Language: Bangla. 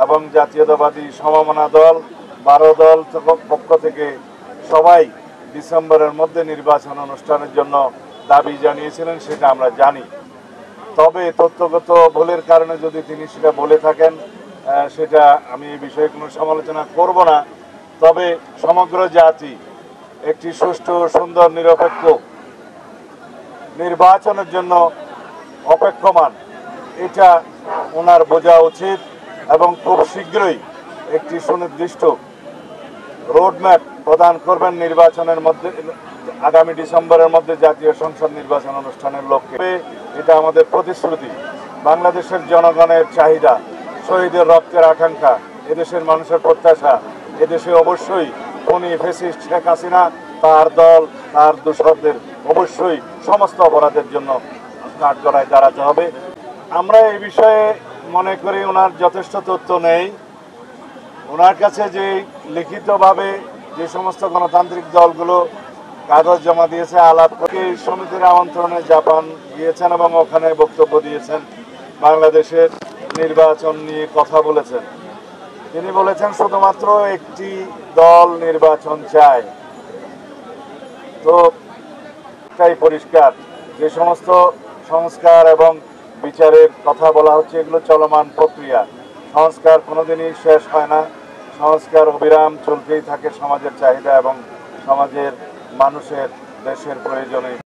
এবং জাতীয়তাবাদী সমমনা দল 12 দল পক্ষ থেকে সবাই ডিসেম্বরের মধ্যে নির্বাচন অনুষ্ঠানের জন্য দাবি জানিয়েছিলেন, সেটা আমরা জানি। তবে তথ্যগত ভুলের কারণে যদি তিনি সেটা বলে থাকেন, সেটা আমি এই বিষয়ে কোনো সমালোচনা করব না। তবে সমগ্র জাতি একটি সুষ্ঠু, সুন্দর, নিরপেক্ষ নির্বাচনের জন্য অপেক্ষমান, এটা ওনার বোঝা উচিত এবং খুব শীঘ্রই একটি সুনির্দিষ্ট রোডম্যাপ প্রদান করবেন নির্বাচনের মধ্যে, আগামী ডিসেম্বরের মধ্যে জাতীয় সংসদ নির্বাচন অনুষ্ঠানের লক্ষ্যে। এটা আমাদের প্রতিশ্রুতি, বাংলাদেশের জনগণের চাহিদা, শহীদের রক্তের আকাঙ্ক্ষা, এদেশের মানুষের প্রত্যাশা। এদেশে অবশ্যই খুনি ফ্যাসিস্ট শেখ হাসিনা, তার দল, তার দোসরদের অবশ্যই সমস্ত অপরাধের জন্য কাঠগড়ায় দাঁড়াতে হবে। আমরা এই বিষয়ে মনে করি ওনার যথেষ্ট তথ্য নেই। ওনার কাছে যে লিখিতভাবে যে সমস্ত গণতান্ত্রিক দলগুলো কাগজ জমা দিয়েছে, আলাপ করে সমিতির আমন্ত্রণে জাপান গিয়েছেন এবং ওখানে বক্তব্য দিয়েছেন, বাংলাদেশের নির্বাচন নিয়ে কথা বলেছেন। তিনি বলেছেন শুধুমাত্র একটি দল নির্বাচন চায়। তো তাই পরিষ্কার যে সমস্ত সংস্কার এবং বিচারের কথা বলা হচ্ছে, এগুলো চলমান প্রক্রিয়া। সংস্কার কোনোদিনই শেষ হয় না, সংস্কার অবিরাম চলতেই থাকে সমাজের চাহিদা এবং সমাজের মানুষের দেশের প্রয়োজনে।